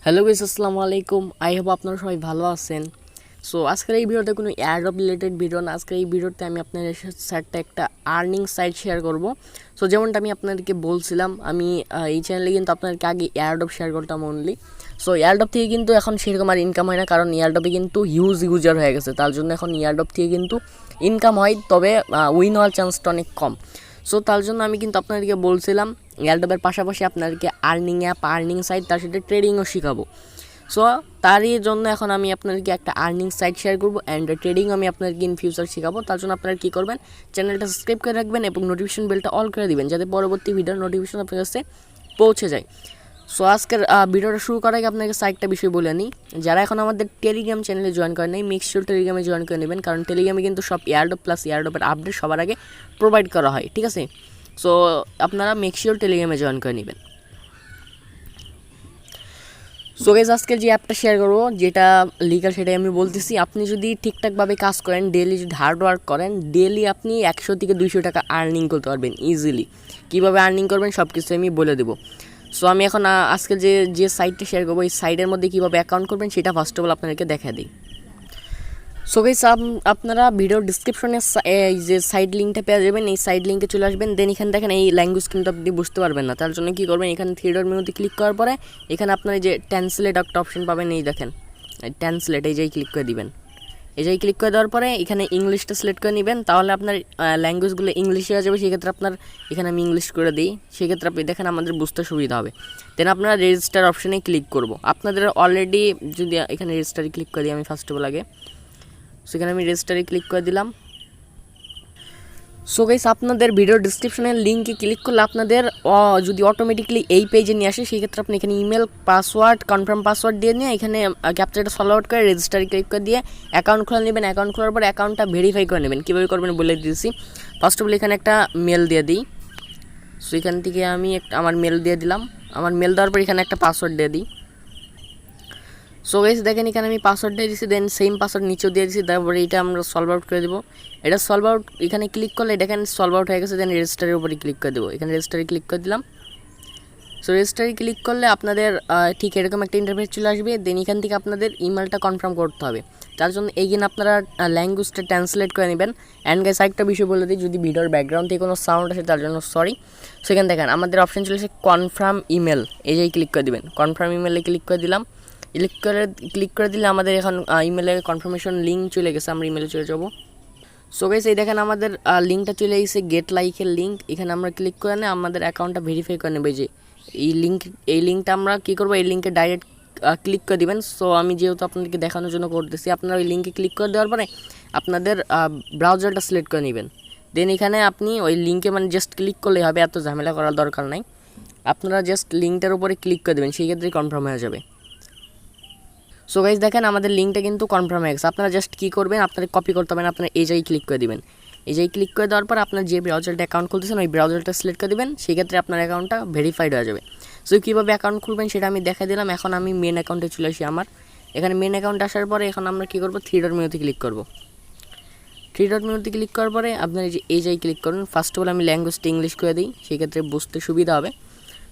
Hello guys, আসসালামু আলাইকুম। I hope আপনারা সবাই ভালো আছেন। সো আজকের এই ভিডিওতে কোনো এয়ারড্রপ রিলেটেড ভিডিও না। আজকের এই ভিডিওতে আমি আপনাদের সাথে একটা আর্নিং সাইট শেয়ার করব। সো যেমনটা আমি আপনাদেরকে বলছিলাম, আমি এই চ্যানেলে কিন্তু আপনাদেরকে আগে এয়ারড্রপ শেয়ার করতাম অনলি। সো এয়ারড্রপ থেকে কিন্তু এখন সেরকম আর ইনকাম হয় না, কারণ এয়ারড্রপে কিন্তু হিউজ ইউজার হয়ে গেছে। তার জন্য এখন এয়ারড্রপ থেকে কিন্তু ইনকাম হয়, তবে উইন হওয়ার চান্সটা অনেক কম। সো তার জন্য আমি কিন্তু আপনাদেরকে বলছিলাম এয়ারড্রপের পাশাপাশি আপনাদেরকে আর্নিং অ্যাপ, আর্নিং সাইট, তার সাথে ট্রেডিংও শেখাবো। সো তারই জন্য এখন আমি আপনাদেরকে একটা আর্নিং সাইট শেয়ার করবো অ্যান্ড ট্রেডিং আমি আপনাদেরকে ইন ফিউচার শেখাবো। তার জন্য আপনারা কী করবেন, চ্যানেলটা সাবস্ক্রাইব করে রাখবেন এবং নোটিফিকেশন বেলটা অল করে দিবেন, যাতে পরবর্তী ভিডিওর নোটিফিকেশন আপনার কাছে পৌঁছে যায়। সো আজকের ভিডিওটা শুরু করার আগে আপনাকে সাইটটা বিষয় বলে নিই। যারা এখন আমাদের টেলিগ্রাম চ্যানেলে জয়েন করেন নাই, মেক শিওর টেলিগ্রামে জয়েন করে নেবেন, কারণ টেলিগ্রামে কিন্তু সব এয়ারড্রপ প্লাস এয়ারড্রপের আপডেট সবার আগে প্রোভাইড করা হয়, ঠিক আছে? সো আপনারা মেক শিওর টেলিগ্রামে জয়েন করে নেবেন। সো গাইস, আজকে যে অ্যাপটা শেয়ার করবো, যেটা লিগাল সেটাই আমি বলতেছি। আপনি যদি ঠিকঠাকভাবে কাজ করেন, ডেলি যদি হার্ড ওয়ার্ক করেন, ডেলি আপনি 100 থেকে 200 টাকা আর্নিং করতে পারবেন ইজিলি। কীভাবে আর্নিং করবেন সব কিছু আমি বলে দেবো। সো আমি এখন আজকে যে সাইটটা শেয়ার করবো, এই সাইটের মধ্যে কীভাবে অ্যাকাউন্ট করবেন সেটা ফার্স্ট অফ অল আপনাদেরকে দেখা দিই। সো গাইস, আপনারা ভিডিওর ডিসক্রিপশনে এই যে সাইড লিঙ্কটা পেয়ে যাবেন, এই সাইড লিঙ্কে চলে আসবেন। দেন এখানে দেখেন এই ল্যাঙ্গুয়েজ কিন্তু আপনি বুঝতে পারবেন না, তার জন্য কী করবেন, এখানে থ্রি ডট মেনুতে ক্লিক করার পরে এখানে আপনার এই যে ট্রান্সলেট একটা অপশন পাবেন, এই দেখেন ট্রান্সলেট, এই যেই ক্লিক করে দিবেন। এই যেই ক্লিক করে দেওয়ার পরে এখানে ইংলিশটা সিলেক্ট করে নেবেন, তাহলে আপনার ল্যাঙ্গুয়েজগুলো ইংলিশে হয়ে যাবে। সেক্ষেত্রে আপনার এখানে আমি ইংলিশ করে দিই, সেক্ষেত্রে আপনি দেখেন আমাদের বুঝতে সুবিধা হবে। দেন আপনারা রেজিস্টার অপশানে ক্লিক করব। আপনাদের অলরেডি যদি এখানে রেজিস্টারে ক্লিক করে দিই আমি ফার্স্ট অফ অল আগে, সেখানে আমি রেজিস্টারে ক্লিক করে দিলাম। সো গাইস, আপনাদের ভিডিও ডিসক্রিপশনের লিঙ্কে ক্লিক করলে আপনাদের যদি অটোমেটিকলি এই পেজে নিয়ে আসে, সেই ক্ষেত্রে আপনি এখানে ইমেল, পাসওয়ার্ড, কনফার্ম পাসওয়ার্ড দিয়ে নিয়ে এখানে ক্যাপচারটা ফলো আউট করে রেজিস্টারে ক্লিক করে দিয়ে অ্যাকাউন্ট খুলে নেবেন। অ্যাকাউন্ট খোলার পর অ্যাকাউন্টটা ভেরিফাই করে নেবেন। কীভাবে করবেন বলে দিয়েছি। ফার্স্ট অফ অল এখানে একটা মেল দিয়ে দিই। সো এখান থেকে আমি আমার মেল দিয়ে দিলাম। আমার মেল দেওয়ার পর এখানে একটা পাসওয়ার্ড দিয়ে দিই। সো গাইস দেখেন, এখানে আমি পাসওয়ার্ড দিয়ে দিচ্ছি, দেন সেম পাসওয়ার্ড নিচেও দিয়ে দিচ্ছি। তারপরে এটা আমরা সলভ আউট করে দেবো। এটা সলভ আউট এখানে ক্লিক করলে দেখেন সলভ আউট হয়ে গেছে। দেন রেজিস্টারের উপরে ক্লিক করে দেবো। এখানে রেজিস্টারে ক্লিক করে দিলাম। সো রেজিস্টারে ক্লিক করলে আপনাদের ঠিক এরকম একটা ইন্টারফেস চলে আসবে। দেন এখান থেকে আপনাদের ইমেলটা কনফার্ম করতে হবে। তার জন্য এইখানে আপনারা ল্যাঙ্গুয়েজটা ট্রান্সলেট করে নেবেন। অ্যান্ড গাইস, একটা বিষয় বলে দিই, যদি ভিডিওর ব্যাকগ্রাউন্ড থেকে কোনো সাউন্ড আসে তার জন্য সরি। সেখানে দেখেন আমাদের অপশান চলে এসে কনফার্ম ইমেল, এই যে ক্লিক করে দেবেন। কনফার্ম ইমেলে ক্লিক করে দিলাম। ক্লিক করে দিলে আমাদের এখন ইমেলের কনফার্মেশন লিঙ্ক চলে গেছে, আমরা ইমেলে চলে যাব। সো গাইস, এই দেখেন আমাদের লিঙ্কটা চলে এসেছে, গেট লাইকের লিঙ্ক। এখানে আমরা ক্লিক করে নিয়ে আমাদের অ্যাকাউন্টটা ভেরিফাই করে নেবে। যে এই লিঙ্কটা আমরা কী করবো, এই লিঙ্কে ডাইরেক্ট ক্লিক করে দিবেন। সো আমি যেহেতু আপনাদেরকে দেখানোর জন্য করতেছি, আপনারা ওই লিঙ্কে ক্লিক করে দেওয়ার পরে আপনাদের ব্রাউজারটা সিলেক্ট করে নেবেন। দেন এখানে আপনি ওই লিঙ্কে মানে জাস্ট ক্লিক করলেই হবে, এত ঝামেলা করার দরকার নাই। আপনারা জাস্ট লিঙ্কটার উপরে ক্লিক করে দেবেন, সেই ক্ষেত্রেই কনফার্ম হয়ে যাবে। সো গাইস দেখেন, আমাদের লিঙ্কটা কিন্তু কনফার্ম হয়ে গেছে। আপনারা জাস্ট কী করবেন, আপনারা কপি করতে হবে না, আপনারা এই জায়গায় ক্লিক করে দেবেন। এই জায়গায় ক্লিক করে দেওয়ার পর আপনার যে ব্রাউজারটা অ্যাকাউন্ট খুলতেছেন ওই ব্রাউজারটা সিলেক্ট করে দেবেন, সেই ক্ষেত্রে আপনার অ্যাকাউন্টটা ভেরিফাইড হয়ে যাবে। সো কীভাবে অ্যাকাউন্ট খুলবেন সেটা আমি দেখা দিলাম। এখন আমি মেন অ্যাকাউন্টে চলে আসি। আমার এখানে মেন অ্যাকাউন্ট আসার পরে এখন আমরা কী করবো, থ্রি ডট মেনুতে ক্লিক করবো। থ্রি ডট মেনুতে ক্লিক করার পরে আপনার এই জায়গায় ক্লিক করুন। ফার্স্ট অফ অল আমি ল্যাঙ্গুয়েজটা ইংলিশ করে দিই, সেই ক্ষেত্রে বুঝতে সুবিধা হবে।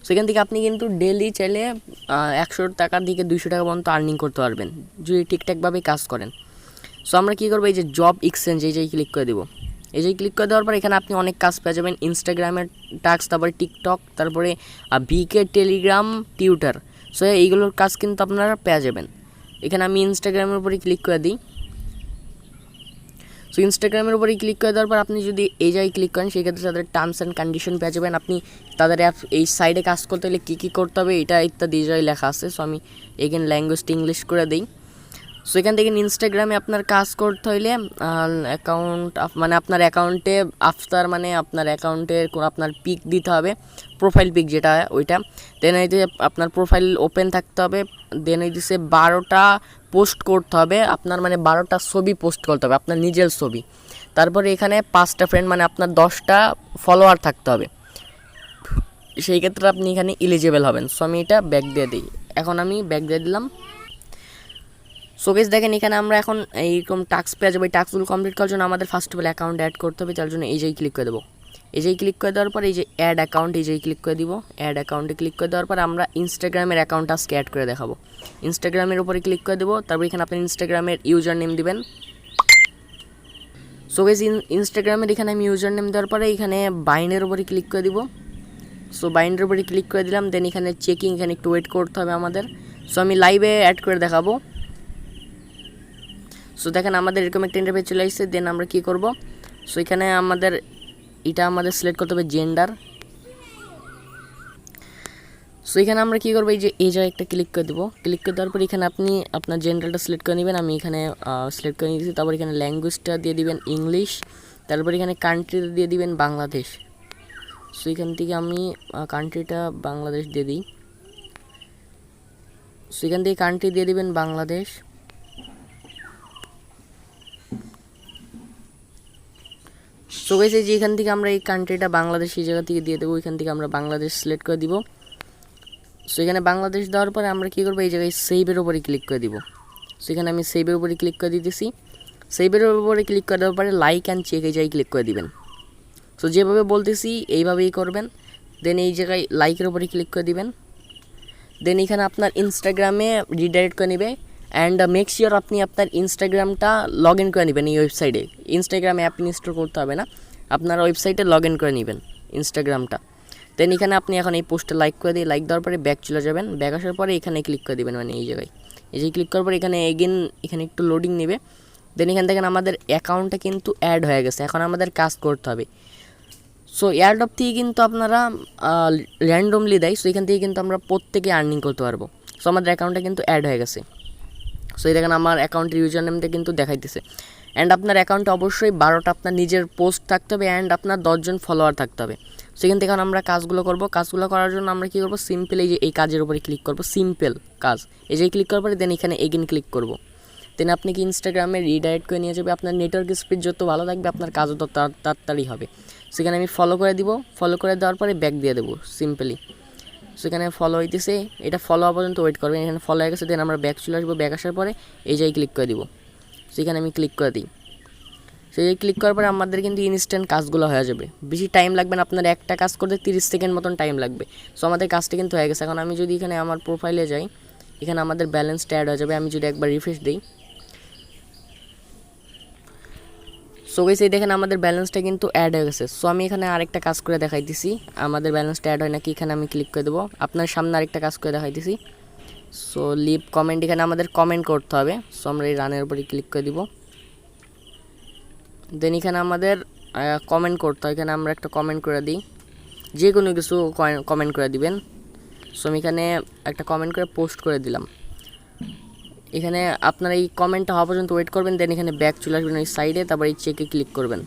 সেখান থেকে আপনি কিন্তু ডেলি চাইলে 100 টাকার দিকে 200 টাকা পর্যন্ত আর্নিং করতে পারবেন, যদি ঠিকঠাকভাবে কাজ করেন। সো আমরা কী করবো, এই যে জব এক্সচেঞ্জ, এই যে ক্লিক করে দেবো। এই যে ক্লিক করে দেওয়ার পর এখানে আপনি অনেক কাজ পেয়ে যাবেন। ইনস্টাগ্রামের টাস্ক, তারপরে টিকটক, তারপরে ভিকে, টেলিগ্রাম, টিউটার। সো এইগুলোর কাজ কিন্তু আপনারা পেয়ে যাবেন। এখানে আমি ইনস্টাগ্রামের উপরে ক্লিক করে দিই। সো ইনস্টাগ্রামের উপরে ক্লিক করে দেওয়ার পর আপনি যদি এই জায়গায় ক্লিক করেন, সেক্ষেত্রে তাদের টার্মস অ্যান্ড কন্ডিশন পেয়ে যাবেন। আপনি তাদের অ্যাপ এই সাইডে কাজ করতে হলে কী কী করতে হবে এটা ইত্যাদি এই জায়গায় লেখা আছে। সো আমি এখানে ল্যাঙ্গুয়েজটা ইংলিশ করে দিই। সো এখান থেকে ইনস্টাগ্রামে আপনার কাজ করতে হলে অ্যাকাউন্ট মানে আপনার অ্যাকাউন্টে আফটার মানে আপনার অ্যাকাউন্টের আপনার পিক দিতে হবে, প্রোফাইল পিক যেটা ওইটা। দেন এই যে আপনার প্রোফাইল ওপেন থাকতে হবে। দেন এই দিচ্ছে 12টা পোস্ট করতে হবে, আপনার মানে 12টা ছবি পোস্ট করতে হবে, আপনার নিজের ছবি। তারপরে এখানে 5টা ফ্রেন্ড মানে আপনার 10টা ফলোয়ার থাকতে হবে, সেই ক্ষেত্রে আপনি এখানে এলিজিবল হবেন। সো আমি এটা ব্যাক দিয়ে দিই। এখন আমি ব্যাক দিয়ে দিলাম। সো গাইস দেখেন, এখানে আমরা এখন এইরকম টাস্ক পেয়ে যাবো। এই টাস্কগুলো কমপ্লিট করার জন্য আমাদের first of all account add করতে হবে, তার জন্য এই জায়গায় ক্লিক করে দেবো। এই যে ক্লিক করে দেওয়ার পর এই যে অ্যাড অ্যাকাউন্ট, এই যে ক্লিক করে দিব। অ্যাড অ্যাকাউন্টে ক্লিক করে দেওয়ার পর আমরা ইনস্টাগ্রামের অ্যাকাউন্ট আজকে অ্যাড করে দেখাবো। ইনস্টাগ্রামের উপরে ক্লিক করে দেবো, তারপর এখানে আপনার ইনস্টাগ্রামের ইউজার নেম দিবেন। সো গাইস ইনস্টাগ্রামের এখানে আমি ইউজার নেম দেওয়ার পরে এখানে বাইন্ডের উপরে ক্লিক করে দিব। সো বাইন্ডের উপরে ক্লিক করে দিলাম, দেন এখানে চেকিং, এখানে একটু ওয়েট করতে হবে আমাদের। সো আমি লাইভে অ্যাড করে দেখাবো। সো দেখেন আমাদের এরকম একটা ইন্টারফেস চলে আসছে। দেন আমরা কী করব, সো এখানে আমাদের সিলেক্ট করতে হবে জেন্ডার। সো এখানে আমরা কী করবো, এই জায়গায় একটা ক্লিক করে দেবো। ক্লিক করে দেওয়ার পর এখানে আপনি আপনার জেন্ডারটা সিলেক্ট করে নেবেন। আমি এখানে সিলেক্ট করে নিয়েছি। তারপর এখানে ল্যাঙ্গুয়েজটা দিয়ে দিবেন ইংলিশ, তারপর এখানে কান্ট্রিটা দিয়ে দিবেন বাংলাদেশ। সো এখান থেকে আমি কান্ট্রিটা বাংলাদেশ দিয়ে দিই। সো এখান থেকে কান্ট্রি দিয়ে দিবেন বাংলাদেশ। সো গাইস এই যে এখান থেকে আমরা এই কান্ট্রিটা বাংলাদেশ এই জায়গা থেকে দিয়ে দেবো। এখান থেকে আমরা বাংলাদেশ সিলেক্ট করে দিব। সো এখানে বাংলাদেশ দেওয়ার পরে আমরা কী করবো, এই জায়গায় সেভের উপরে ক্লিক করে দিব। সো এখানে আমি সেভের উপরে ক্লিক করে দিতেছি। সেভের উপরে ক্লিক করে দেওয়ার পরে লাইক অ্যান্ড চেক এই জায়গায় ক্লিক করে দিবেন। সো যেভাবে বলতেছি এইভাবেই করবেন। দেন এই জায়গায় লাইকের উপরে ক্লিক করে দিবেন। দেন এখানে আপনার ইনস্টাগ্রামে রিডাইরেক্ট করে নেবে। অ্যান্ড মেক শিওর আপনি আপনার ইনস্টাগ্রামটা লগ ইন করে নেবেন। এই ওয়েবসাইটে ইনস্টাগ্রাম অ্যাপ ইনস্টল করতে হবে না, আপনার ওয়েবসাইটে লগ ইন করে নেবেন ইনস্টাগ্রামটা। দেন এখানে আপনি এখন এই পোস্টে লাইক করে দিয়ে লাইক দেওয়ার পরে ব্যাক চলে যাবেন। ব্যাক আসার পরে এখানে ক্লিক করে দেবেন, মানে এই জায়গায় এই যে ক্লিক করার পরে এখানে এগেন এখানে একটু লোডিং নেবে। দেন এখান থেকে আমাদের অ্যাকাউন্টটা কিন্তু অ্যাড হয়ে গেছে। এখন আমাদের কাজ করতে হবে। সো এয়ারড্রপ থেকে কিন্তু আপনারা র্যান্ডমলি দেয়। সো এখান থেকে কিন্তু আমরা প্রত্যেকে আর্নিং করতে পারবো। সো আমাদের অ্যাকাউন্টটা কিন্তু অ্যাড হয়ে গেছে। সো এই দেখেন আমার অ্যাকাউন্টের ইউজার নেমটা কিন্তু দেখাইতেছে। অ্যান্ড আপনার অ্যাকাউন্টে অবশ্যই 12টা আপনার নিজের পোস্ট থাকতে হবে অ্যান্ড আপনার 10 জন ফলোয়ার থাকতে হবে। সেখান থেকে এখন আমরা কাজগুলো করব। কাজগুলো করার জন্য আমরা কী করবো, সিম্পল এই যে এই কাজের উপরে ক্লিক করব। সিম্পল কাজ এই যে ক্লিক করার পরে দেন এখানে এগেন ক্লিক করব। দেন আপনি কি ইনস্টাগ্রামে রিডাইরেক্ট করে নিয়ে যাবে। আপনার নেটওয়ার্ক স্পিড যত ভালো থাকবে আপনার কাজও তত তাড়াতাড়ি হবে। সেখানে আমি ফলো করে দিব। ফলো করে দেওয়ার পরে ব্যাক দিয়ে দেবো সিম্পলি। সেখানে ফলো হইতেছে, এটা ফলো হওয়া পর্যন্ত ওয়েট করবেন। এখানে ফলো হয়ে গেছে। দেন আমরা ব্যাক চলে আসবো। ব্যাক আসার পরে এই জায়গায় ক্লিক করে দিব। সেখানে আমি ক্লিক করে দিই। সেই ক্লিক করার পরে আমাদের কিন্তু ইনস্ট্যান্ট কাজগুলো হয়ে যাবে। বেশি টাইম লাগবে না, আপনার একটা কাজ করতে 30 সেকেন্ড মতন টাইম লাগবে। সো আমাদের কাজটা কিন্তু হয়ে গেছে। এখন আমি যদি এখানে আমার প্রোফাইলে যাই, এখানে আমাদের ব্যালেন্সটা অ্যাড হয়ে যাবে। আমি যদি একবার রিফ্রেশ দিই, সো গাইস এই দেখেন আমাদের ব্যালেন্সটা কিন্তু অ্যাড হয়ে গেছে। সো আমি এখানে আরেকটা কাজ করে দেখাই দিছি আমাদের ব্যালেন্সটা অ্যাড হয় নাকি। এখানে আমি ক্লিক করে দেবো। আপনার সামনে আরেকটা কাজ করে দেখাই দিছি। সো লিভ কমেন্ট, এখানে আমাদের কমেন্ট করতে হবে। সো আমরা এই রানের উপরে ক্লিক করে দিব। দেন এখানে আমাদের কমেন্ট করতে হয়। এখানে আমরা একটা কমেন্ট করে দিই, যে কোনো কিছু কমেন্ট করে দিবেন। সো আমি এখানে একটা কমেন্ট করে পোস্ট করে দিলাম। এখানে আপনারা এই কমেন্টটা হওয়া পর্যন্ত ওয়েট করবেন। দেন এখানে ব্যাক চলে আসবেন ওই সাইডে, তারপর এই চেকে ক্লিক করবেন।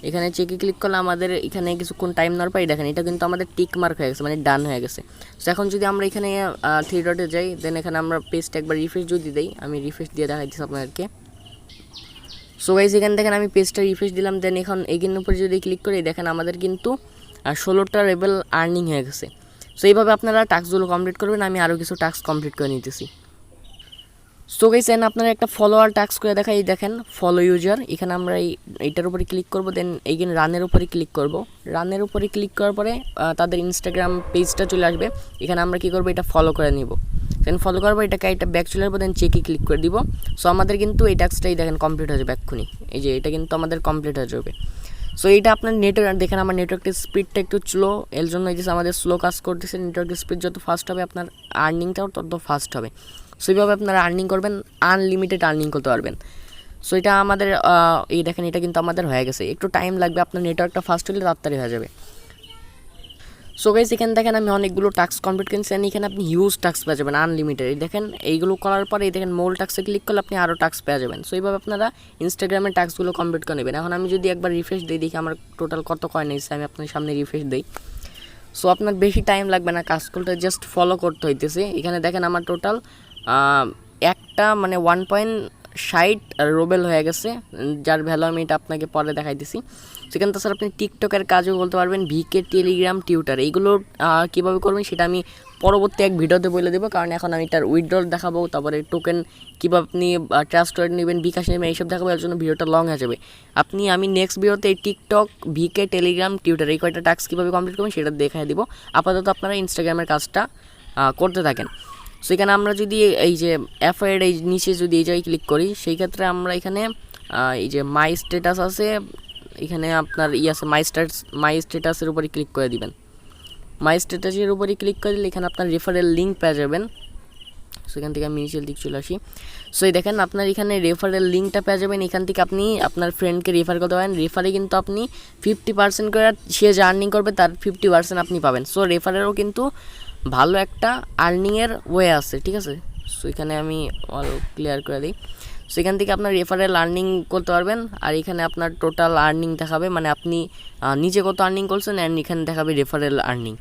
এখানে চেকে ক্লিক করলে আমাদের এখানে কিছুক্ষণ টাইম নেওয়ার পরে দেখেন এটা কিন্তু আমাদের টিক মার্ক হয়ে গেছে, মানে ডান হয়ে গেছে। সো এখন যদি আমরা এখানে 3 ডটে যাই, দেন এখানে আমরা পেজটা একবার রিফ্রেশ যদি দিই, আমি রিফ্রেশ দিয়ে দেখাইছি আপনাদেরকে। সো গাইস এখানে দেখেন আমি পেজটা রিফ্রেশ দিলাম। দেন এখন এগেন উপরে যদি ক্লিক করি দেখেন আমাদের কিন্তু 16টা লেভেল আর্নিং হয়ে গেছে। সো এইভাবে আপনারা টাস্কগুলো কমপ্লিট করবেন। আমি আরও কিছু টাস্ক কমপ্লিট করে নিতেছি। সো গাইস এখানে আপনারা একটা ফলোয়ার টাস্ক করে দেখাই, দেখেন ফলো ইউজার। এখানে আমরা এইটার উপরে ক্লিক করব। দেন এগেন রানের উপরে ক্লিক করব। রানের উপরে ক্লিক করার পরে তাদের ইনস্টাগ্রাম পেজটা চলে আসবে। এখানে আমরা কী করবো, এটা ফলো করে নিব। দেন ফলো করার পর এটাকে এটা ব্যাক চলে আসবো। দেন চেকে ক্লিক করে দিব। সো আমাদের কিন্তু এই টাস্কটাই দেখেন কমপ্লিট হয়ে যাবে এক্ষুনি। এই যে এটা কিন্তু আমাদের কমপ্লিট হয়ে যাবে। সো এইটা আপনার নেটওয়ার্ক দেখেন আমার নেটওয়ার্কের স্পিডটা একটু স্লো, এর জন্য এই যে আমাদের স্লো কাজ করতেছে। নেটওয়ার্কের স্পিড যত ফাস্ট হবে আপনার আর্নিংটাও তত ফাস্ট হবে। সো এইভাবে আপনারা আর্নিং করবেন, আনলিমিটেড আর্নিং করতে পারবেন। সো এটা আমাদের এই দেখেন এটা কিন্তু আমাদের হয়ে গেছে। একটু টাইম লাগবে, আপনার নেটওয়ার্কটা ফাস্ট হলে তাড়াতাড়ি হয়ে যাবে। সো গাইস এখানে দেখেন আমি অনেকগুলো টাস্ক কমপ্লিট করেছি। এখানে আপনি হিউজ টাস্ক পেয়ে যাবেন আনলিমিটেড। দেখেন এইগুলো করার পরে এই দেখেন মোল টাস্কে ক্লিক করলে আপনি আরও টাস্ক পেয়ে যাবেন। সো এইভাবে আপনারা ইনস্টাগ্রামের টাস্কগুলো কমপ্লিট করে নেবেন। এখন আমি যদি একবার রিফ্রেশ দিই, দেখি আমার টোটাল কত কয়েন এসেছে। আমি আপনার সামনে রিফ্রেশ দিই। সো আপনার বেশি টাইম লাগবে না, কাজগুলোটা জাস্ট ফলো করতে হইতেছে। এখানে দেখেন আমার টোটাল একটা মানে 1.60 রোবেল হয়ে গেছে, যার ভ্যালু আমি এটা আপনাকে পরে দেখাই দিছি। সেখানে তাছাড়া আপনি টিকটকের কাজও বলতে পারবেন, ভিকে, টেলিগ্রাম, টিউটার, এইগুলো কীভাবে করবেন সেটা আমি পরবর্তী এক ভিডিওতে বলে দেবো, কারণ এখন আমি তার উইথড্রল দেখাবো, তারপরে টোকেন কীভাবে আপনি ট্রাস্ট ওয়ালেট নেবেন, বিকাশ নেবেন, এইসব দেখাবো। এর জন্য ভিডিওটা লং হয়ে যাবে। আমি নেক্সট ভিডিওতে এই টিকটক, ভিকে, টেলিগ্রাম, টুইটার এই কয়টা টাস্ক কীভাবে কমপ্লিট করবেন সেটা দেখাই দিব। আপাতত আপনারা ইনস্টাগ্রামের কাজটা করতে থাকেন। সো এখানে আমরা যদি এই যে এফআইআর এই নিচে যদি এই জায়গায় ক্লিক করি, সেই ক্ষেত্রে আমরা এখানে এই যে মাই স্ট্যাটাস আছে, এখানে আপনার আছে মাই স্ট্যাটাসের উপরে ক্লিক করে দিবেন। মাই স্ট্যাটাসের উপরে ক্লিক করে দিলে এখানে আপনার রেফারেল লিঙ্ক পেয়ে যাবেন। সো এখান থেকে আমি নিচের দিক চলে আসি। সো এই দেখেন আপনার এখানে রেফারেল লিঙ্কটা পেয়ে যাবেন। এখান থেকে আপনি আপনার ফ্রেন্ডকে রেফার করতে পারেন। রেফারে কিন্তু আপনি 50% করে সে যে আর্নিং করবে তার 50% আপনি পাবেন। সো রেফারেরও কিন্তু ভালো একটা আর্নিংয়ের ওয়ে আছে, ঠিক আছে। সো এখানে আমি অল ক্লিয়ার করে দিই। সো এখান থেকে আপনার রেফারেল আর্নিং করতে পারবেন, আর এখানে আপনার টোটাল আর্নিং দেখাবে, মানে আপনি নিজে কত আর্নিং করছেন, অ্যান্ড এখানে দেখাবে রেফারেল আর্নিং।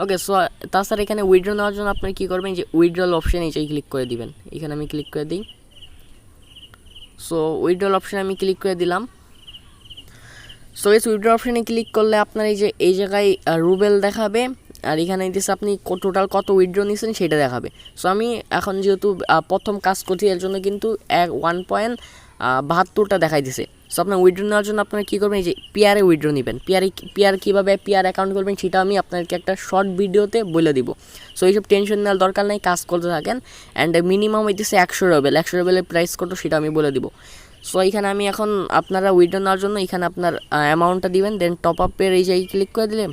ওকে, সো তাছাড়া এখানে উইথড্র নেওয়ার জন্য আপনি কী করবেন, যে উইথড্রল অপশানে এই ক্লিক করে দিবেন। এখানে আমি ক্লিক করে দিই। সো উইথড্রল অপশানে আমি ক্লিক করে দিলাম। সো এই উইথড্র অপশানে ক্লিক করলে আপনার এই জায়গায় রুবেল দেখাবে, আর এখানে দিচ্ছে আপনি টোটাল কত উইথড্র নিয়েছেন সেটা দেখাবে। সো আমি এখন যেহেতু প্রথম কাজ করছি, এর জন্য কিন্তু 1.72টা দেখাই দিছে। সো আপনার উইথড্র নেওয়ার জন্য আপনারা কী করবেন, এই যে পিয়ারে উইথড্র নেবেন। পিয়ার কীভাবে পিয়ার অ্যাকাউন্ট করবেন সেটা আমি আপনাদেরকে একটা শর্ট ভিডিওতে বলে দিব। সো এইসব টেনশন নেওয়ার দরকার নেই, কাজ করতে থাকেন। অ্যান্ড মিনিমাম হইতেছে 100 রেবেলের প্রাইস কত সেটা আমি বলে দিব। সো এখানে আমি এখন আপনারা উইথড্র নেওয়ার জন্য এখানে আপনার অ্যামাউন্টটা দিবেন, দেন টপ আপের এই জায়গায় ক্লিক করে দিলে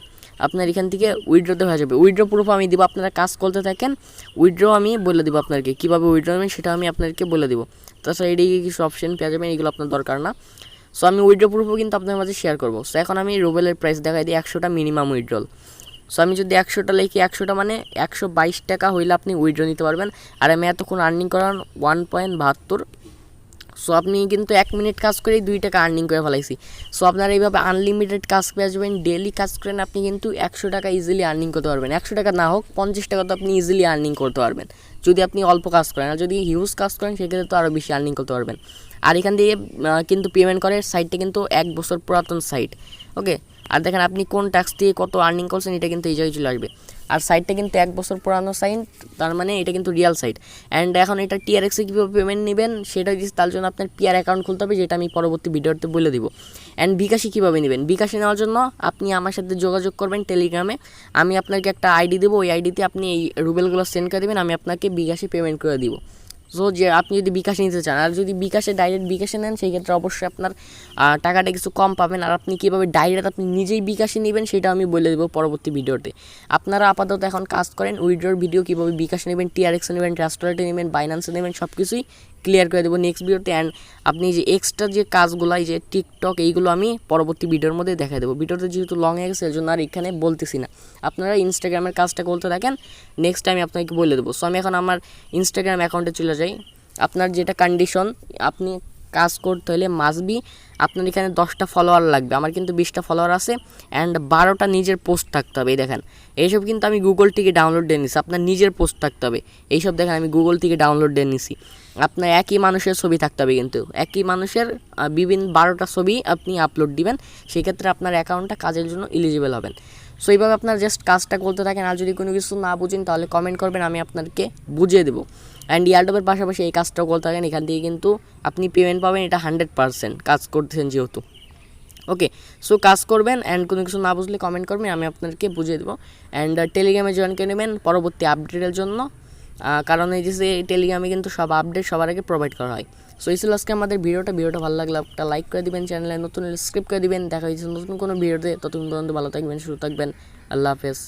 আপনার এখান থেকে উইথড্রতে হয়ে যাবে। উইথড্র প্রুফ আমি দিব, আপনারা কাজ করতে থাকেন। উইথড্র আমি বলে দিব আপনাদেরকে কীভাবে উইথড্র নেবেন, সেটা আমি আপনাদেরকে বলে দিব। তাছাড়া এইদিকে কিছু অপশন পেয়ে যাবেন, এগুলো আপনার দরকার না। সো আমি উইথড্র প্রুফও কিন্তু আপনার মাঝে শেয়ার করবো। সো এখন আমি রুবেলের প্রাইস দেখাই দিই, 100টা মিনিমাম উইথড্রল। সো আমি যদি 100টা লিখি, 100টা মানে 122 টাকা হইলে আপনি উইথড্র নিতে পারবেন। আর আমি এতক্ষণ আর্নিং করান 1.72। সো আপনি কিন্তু 1 মিনিট কাজ করেই 2 টাকা আর্নিং করে ফেলাইছি। সো আপনারা এইভাবে আনলিমিটেড কাজ পেয়ে যাবেন। ডেলি কাজ করেন আপনি কিন্তু 100 টাকা ইজিলি আর্নিং করতে পারবেন। 100 টাকা না হোক 50 টাকা তো আপনি ইজিলি আর্নিং করতে পারবেন যদি আপনি অল্প কাজ করেন। আর যদি হিউজ কাজ করেন সেক্ষেত্রে তো আরও বেশি আর্নিং করতে পারবেন। আর এখান দিয়ে কিন্তু পেমেন্ট করে, সাইটটা কিন্তু 1 বছর পুরাতন সাইট। ওকে, আর দেখেন আপনি কোন ট্যাক্স দিয়ে কত আর্নিং করছেন এটা কিন্তু এই জায়গায় চলে আসবে। আর সাইটটা কিন্তু 1 বছর পুরানো সাইট, তার মানে এটা কিন্তু রিয়াল সাইট। অ্যান্ড এখন এটা টিআরএক্সে কীভাবে পেমেন্ট নেবেন সেটা দিচ্ছে, তার জন্য আপনার পিআর অ্যাকাউন্ট খুলতে হবে, যেটা আমি পরবর্তী ভিডিওতে বলে দিব। অ্যান্ড বিকাশে কীভাবে নেবেন, বিকাশে নেওয়ার জন্য আপনি আমার সাথে যোগাযোগ করবেন টেলিগ্রামে। আমি আপনাকে একটা আইডি দেবো, ওই আইডিতে আপনি এই রুবেলগুলো সেন্ড করে দেবেন, আমি আপনাকে বিকাশে পেমেন্ট করে দিব। সো যে আপনি যদি বিকাশে নিতে চান, আর যদি বিকাশে ডাইরেক্ট বিকাশে নেন সেই ক্ষেত্রে অবশ্যই আপনার টাকাটা কিছু কম পাবেন। আর আপনি কীভাবে ডাইরেক্ট আপনি নিজেই বিকাশে নেবেন সেটা আমি বলে দেবো পরবর্তী ভিডিওতে। আপনারা আপাতত এখন কাজ করেন, উইথড্রর ভিডিও কীভাবে বিকাশে নেবেন, টিআরএক্সে নেবেন, ট্রাস্টওয়ালেটে নেবেন, বাইন্যান্সে নেবেন, সব কিছুই ক্লিয়ার করে দেবো নেক্সট ভিডিওতে। অ্যান্ড আপনি যে এক্সট্রা যে কাজগুলো, এই যে টিকটক, এইগুলো আমি পরবর্তী ভিডিওর মধ্যে দেখাই দেবো। ভিডিওটা যেহেতু লং হয়ে গেছে এর জন্য আর এখানে বলতেছি না, আপনারা ইনস্টাগ্রামের কাজটা করতে থাকেন, নেক্সট টাইম আপনাকে বলে দেবো। সো আমি এখন আমার ইনস্টাগ্রাম অ্যাকাউন্টে চলে যাই। আপনার যেটা কন্ডিশন, আপনি কাজ করতে হলে মাসবি আপনার এখানে 10টা ফলোয়ার লাগবে। আমার কিন্তু 20টা ফলোয়ার আছে, অ্যান্ড 12টা নিজের পোস্ট থাকতে হবে। এই দেখেন এইসব কিন্তু আমি গুগল থেকে ডাউনলোড দিয়ে নিছি। আপনার নিজের পোস্ট থাকতে হবে। এইসব দেখেন আমি গুগল থেকে ডাউনলোড দিয়ে নিছি। আপনার একই মানুষের ছবি থাকতে হবে, কিন্তু একই মানুষের বিভিন্ন 12টা ছবি আপনি আপলোড দিবেন, সেক্ষেত্রে আপনার অ্যাকাউন্টটা কাজের জন্য এলিজিবল হবেন। সো এইভাবে আপনার জাস্ট কাজটা করতে থাকেন। আর যদি কোনো কিছু না বুঝেন তাহলে কমেন্ট করবেন, আমি আপনাকে বুঝিয়ে দেবো। অ্যান্ড ইয়ারডবের পাশাপাশি এই কাজটাও করতে থাকেন, এখান থেকে কিন্তু আপনি পেমেন্ট পাবেন, এটা 100% কাজ করতেছেন যেহেতু। ওকে, সো কাজ করবেন, অ্যান্ড কোনো কিছু না বুঝলে কমেন্ট করবেন, আমি আপনাদেরকে বুঝিয়ে দেবো। অ্যান্ড টেলিগ্রামে জয়েন করে নেবেন পরবর্তী আপডেটের জন্য, কারণ এই যে টেলিগ্রামে কিন্তু সব আপডেট সবার আগে প্রোভাইড করা হয়। সো এই ছিল আজকে আমাদের ভিডিওটা ভালো লাগলে একটা লাইক করে দিবেন, চ্যানেলে নতুন সাবস্ক্রাইব করে দিবেন। দেখা হয়েছে নতুন কোনো ভিডিওতে, ততক্ষণ পর্যন্ত ভালো থাকবেন, সুস্থ থাকবেন। আল্লাহ হাফেজ।